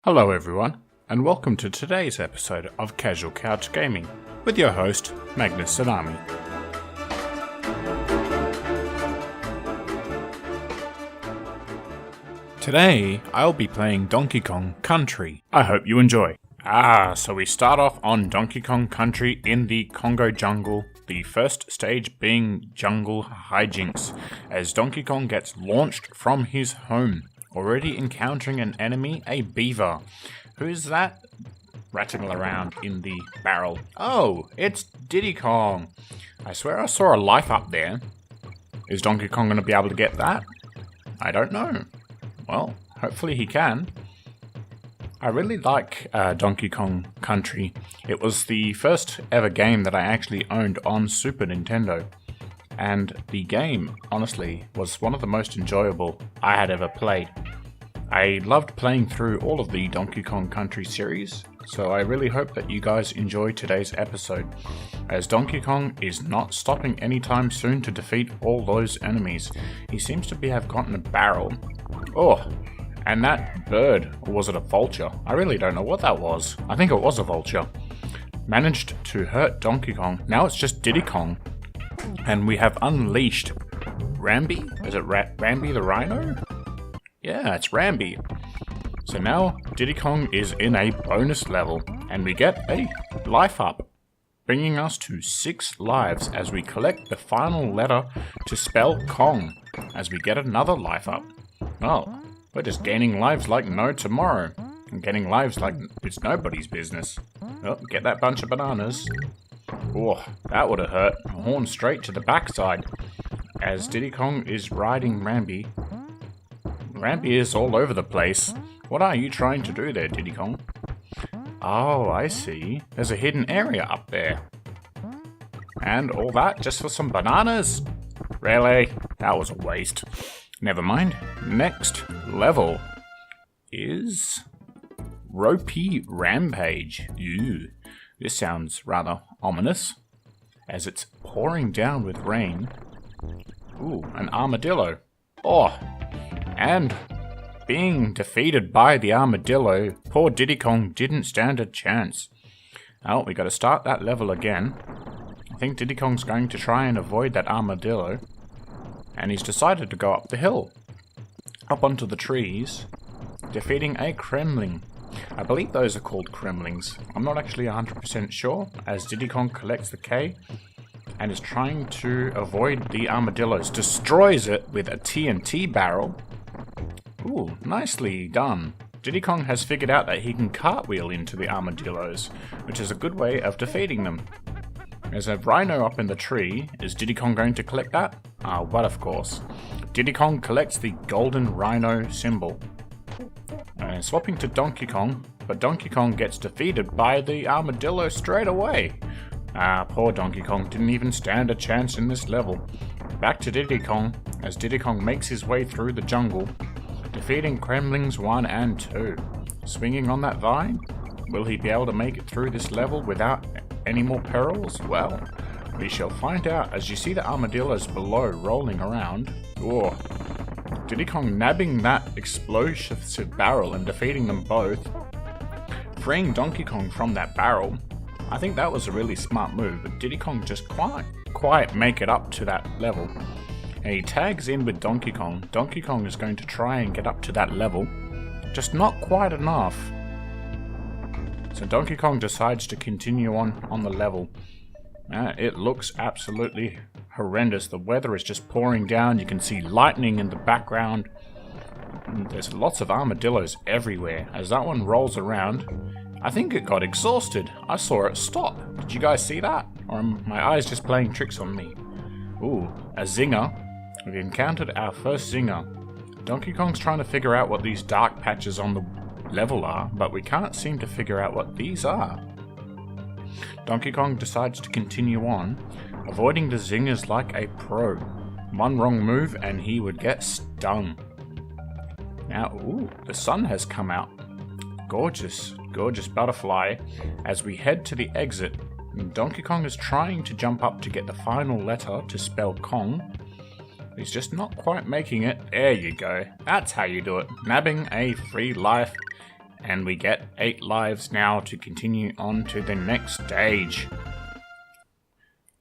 Hello everyone, and welcome to today's episode of Casual Couch Gaming, with your host, Magnus Tsunami. Today, I'll be playing Donkey Kong Country. I hope you enjoy. So we start off on Donkey Kong Country in the Congo jungle, the first stage being jungle hijinks, as Donkey Kong gets launched from his home, already encountering an enemy, a beaver. Who's that rattling around in the barrel? Oh, it's Diddy Kong. I swear I saw a life up there. Is Donkey Kong going to be able to get that? I don't know. Well, hopefully he can. I really like Donkey Kong Country. It was the first ever game that I actually owned on Super Nintendo. And the game, honestly, was one of the most enjoyable I had ever played. I loved playing through all of the Donkey Kong Country series, so I really hope that you guys enjoy today's episode, as Donkey Kong is not stopping anytime soon to defeat all those enemies. He seems to have gotten a barrel. Oh, and that bird, or was it a vulture? I really don't know what that was. I think it was a vulture. Managed to hurt Donkey Kong. Now it's just Diddy Kong. And we have unleashed Rambi? Is it Rambi the Rhino? Yeah, it's Rambi. So now Diddy Kong is in a bonus level, and we get a life up, bringing us to 6 lives as we collect the final letter to spell Kong, as we get another life up. Well, we're just gaining lives like no tomorrow, and getting lives like it's nobody's business. Oh, get that bunch of bananas. Oh, that would have hurt. A horn straight to the backside, as Diddy Kong is riding Rambi. Rambi is all over the place. What are you trying to do there, Diddy Kong? Oh, I see. There's a hidden area up there. And all that just for some bananas? Really? That was a waste. Never mind. Next level is Ropey Rampage. Ew. This sounds rather ominous, as it's pouring down with rain. Ooh, an armadillo. Oh, and being defeated by the armadillo, poor Diddy Kong didn't stand a chance. Oh, we gotta start that level again. I think Diddy Kong's going to try and avoid that armadillo, and he's decided to go up the hill, up onto the trees, defeating a Kremling. I believe those are called Kremlings. I'm not actually 100% sure, as Diddy Kong collects the K and is trying to avoid the armadillos. Destroys it with a TNT barrel. Ooh, nicely done. Diddy Kong has figured out that he can cartwheel into the armadillos, which is a good way of defeating them. There's a rhino up in the tree. Is Diddy Kong going to collect that? But of course. Diddy Kong collects the golden rhino symbol. And swapping to Donkey Kong, but Donkey Kong gets defeated by the armadillo straight away. Poor Donkey Kong didn't even stand a chance in this level. Back to Diddy Kong, as Diddy Kong makes his way through the jungle, defeating Kremlings 1 and 2. Swinging on that vine? Will he be able to make it through this level without any more perils? Well, we shall find out as you see the armadillos below rolling around. Oh, Diddy Kong nabbing that explosive barrel and defeating them both. Freeing Donkey Kong from that barrel. I think that was a really smart move, but Diddy Kong just quite make it up to that level. And he tags in with Donkey Kong. Donkey Kong is going to try and get up to that level, just not quite enough. So Donkey Kong decides to continue on the level. It looks absolutely horrendous. The weather is just pouring down. You can see lightning in the background. There's lots of armadillos everywhere. As that one rolls around, I think it got exhausted. I saw it stop. Did you guys see that? Or are my eyes just playing tricks on me? Ooh, a zinger. We've encountered our first zinger. Donkey Kong's trying to figure out what these dark patches on the level are, but we can't seem to figure out what these are. Donkey Kong decides to continue on, avoiding the zingers like a pro. One wrong move and he would get stung. Now, ooh, the sun has come out. Gorgeous, gorgeous butterfly. As we head to the exit, Donkey Kong is trying to jump up to get the final letter to spell Kong. He's just not quite making it. There you go. That's how you do it. Nabbing a free life And we get 8 lives now to continue on to the next stage.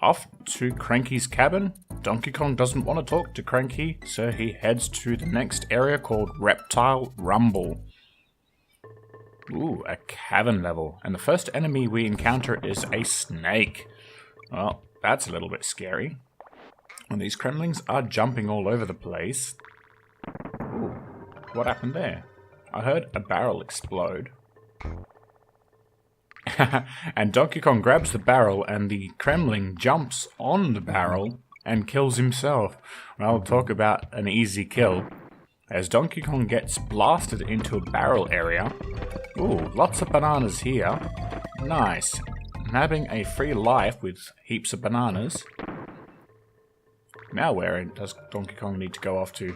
Off to Cranky's cabin. Donkey Kong doesn't want to talk to Cranky, so he heads to the next area called Reptile Rumble. Ooh, a cavern level. And the first enemy we encounter is a snake. Well, that's a little bit scary. And these Kremlings are jumping all over the place. Ooh, what happened there? I heard a barrel explode. And Donkey Kong grabs the barrel and the Kremling jumps on the barrel and kills himself. Well, talk about an easy kill. As Donkey Kong gets blasted into a barrel area. Ooh, lots of bananas here. Nice. Nabbing a free life with heaps of bananas. Now where does Donkey Kong need to go off to?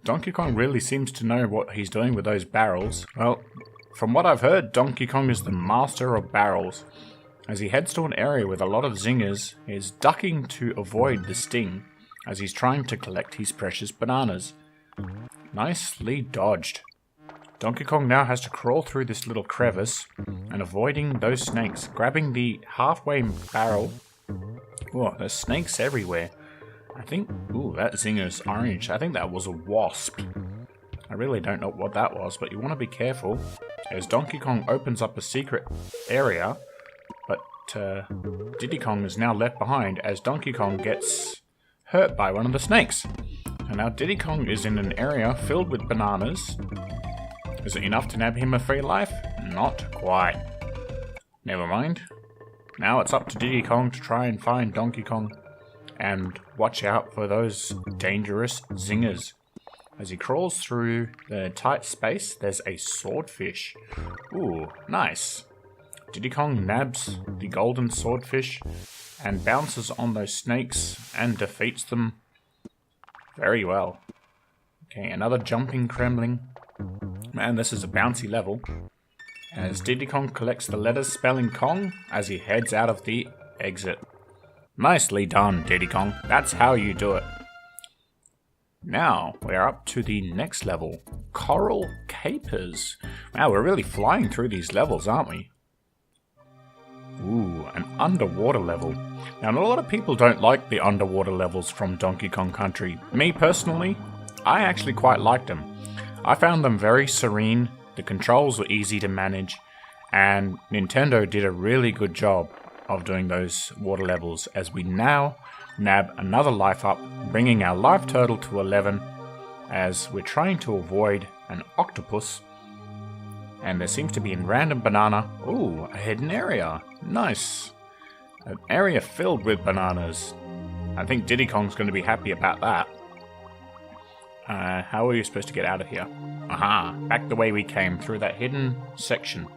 Donkey Kong really seems to know what he's doing with those barrels. Well, from what I've heard, Donkey Kong is the master of barrels. As he heads to an area with a lot of zingers, he is ducking to avoid the sting as he's trying to collect his precious bananas. Nicely dodged. Donkey Kong now has to crawl through this little crevice and avoiding those snakes, grabbing the halfway barrel. Oh, there's snakes everywhere. I think, ooh, that zinger's orange. I think that was a wasp. I really don't know what that was, but you want to be careful. As Donkey Kong opens up a secret area, but Diddy Kong is now left behind as Donkey Kong gets hurt by one of the snakes. And now Diddy Kong is in an area filled with bananas. Is it enough to nab him a free life? Not quite. Never mind. Now it's up to Diddy Kong to try and find Donkey Kong and watch out for those dangerous zingers. As he crawls through the tight space, there's a swordfish. Ooh, nice. Diddy Kong nabs the golden swordfish and bounces on those snakes and defeats them very well. Okay, another jumping Kremling. Man, this is a bouncy level. As Diddy Kong collects the letters spelling Kong as he heads out of the exit. Nicely done, Diddy Kong. That's how you do it. Now, we're up to the next level. Coral Capers. Wow, we're really flying through these levels, aren't we? Ooh, an underwater level. Now, a lot of people don't like the underwater levels from Donkey Kong Country. Me, personally, I actually quite liked them. I found them very serene, the controls were easy to manage, and Nintendo did a really good job of doing those water levels as we now nab another life up, bringing our life total to 11 as we're trying to avoid an octopus. And there seems to be a random banana. Ooh, a hidden area. Nice. An area filled with bananas. I think Diddy Kong's going to be happy about that. How are you supposed to get out of here? Aha, back the way we came, through that hidden section.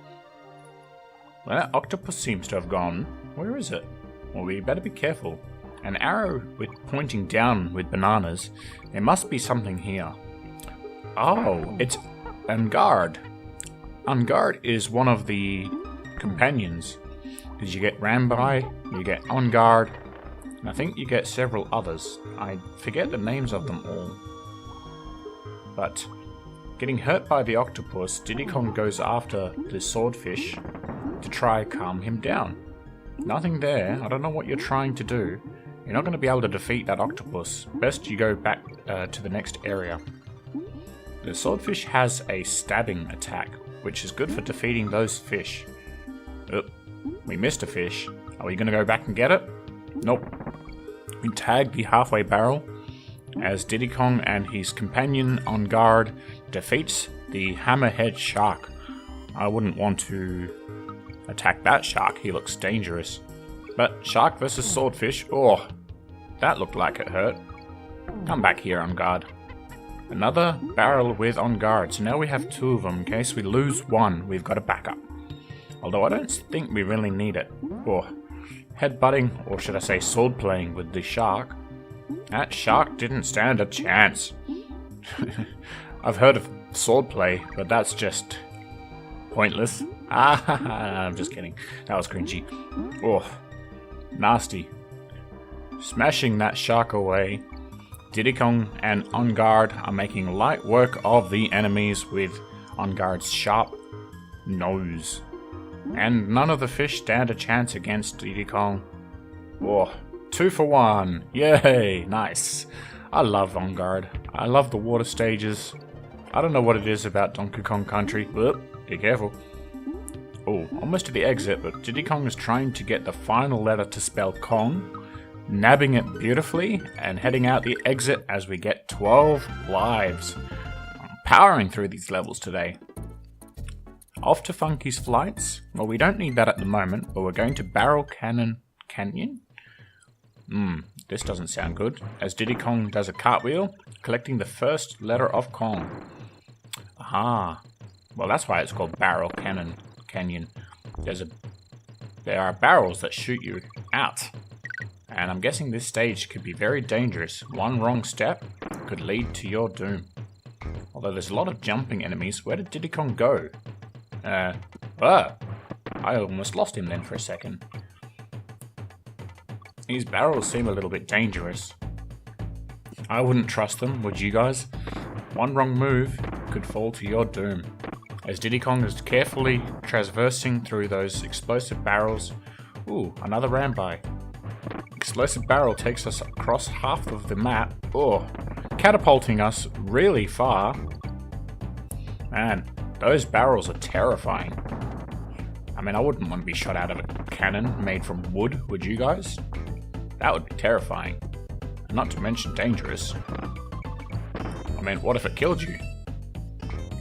Well, that octopus seems to have gone. Where is it? Well, we better be careful. An arrow with pointing down with bananas. There must be something here. Oh, it's Ungard. Ungard is one of the companions. Because you get Rambai, you get Ungard, and I think you get several others. I forget the names of them all. But getting hurt by the octopus, Diddy Kong goes after the swordfish to try calm him down. Nothing there. I don't know what you're trying to do. You're not going to be able to defeat that octopus. Best you go back to the next area. The swordfish has a stabbing attack, which is good for defeating those fish. Oop, we missed a fish. Are we going to go back and get it? Nope. We tagged the halfway barrel as Diddy Kong and his companion on guard defeats the hammerhead shark. I wouldn't want to attack that shark. He looks dangerous. But shark versus swordfish. Oh, that looked like it hurt. Come back here, on guard. Another barrel with on guard. So now we have two of them. In case we lose one, we've got a backup. Although I don't think we really need it. Oh, headbutting, or should I say sword playing with the shark. That shark didn't stand a chance. I've heard of swordplay, but that's just pointless. I'm just kidding. That was cringy. Oh, nasty. Smashing that shark away. Diddy Kong and On Guard are making light work of the enemies with on guard's sharp nose. And none of the fish stand a chance against Diddy Kong. Oh, 2 for 1. Yay, nice. I love On Guard. I love the water stages. I don't know what it is about Donkey Kong Country. Oop, be careful. Oh, almost to the exit, but Diddy Kong is trying to get the final letter to spell Kong, nabbing it beautifully, and heading out the exit as we get 12 lives. I'm powering through these levels today. Off to Funky's Flights. Well, we don't need that at the moment, but we're going to Barrel Canyon? This doesn't sound good, as Diddy Kong does a cartwheel, collecting the first letter of Kong. Aha. Well, that's why it's called Barrel Canyon. There are barrels that shoot you out. And I'm guessing this stage could be very dangerous. One wrong step could lead to your doom. Although there's a lot of jumping enemies, where did Diddy Kong go? I almost lost him then for a second. These barrels seem a little bit dangerous. I wouldn't trust them, would you guys? One wrong move could fall to your doom. As Diddy Kong is carefully traversing through those explosive barrels. Ooh, another ram by. Explosive barrel takes us across half of the map. Oh, catapulting us really far. Man, those barrels are terrifying. I mean, I wouldn't want to be shot out of a cannon made from wood, would you guys? That would be terrifying. And not to mention dangerous. I mean, what if it killed you?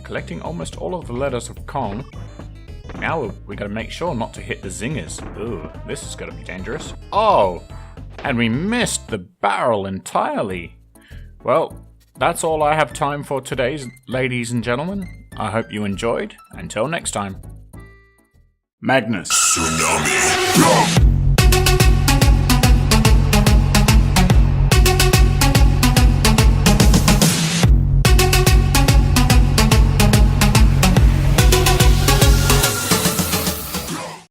Collecting almost all of the letters of Kong. Now we gotta make sure not to hit the zingers. Ooh, this is gonna be dangerous. Oh! And we missed the barrel entirely. Well, that's all I have time for today, ladies and gentlemen. I hope you enjoyed. Until next time. Magnus. Tsunami.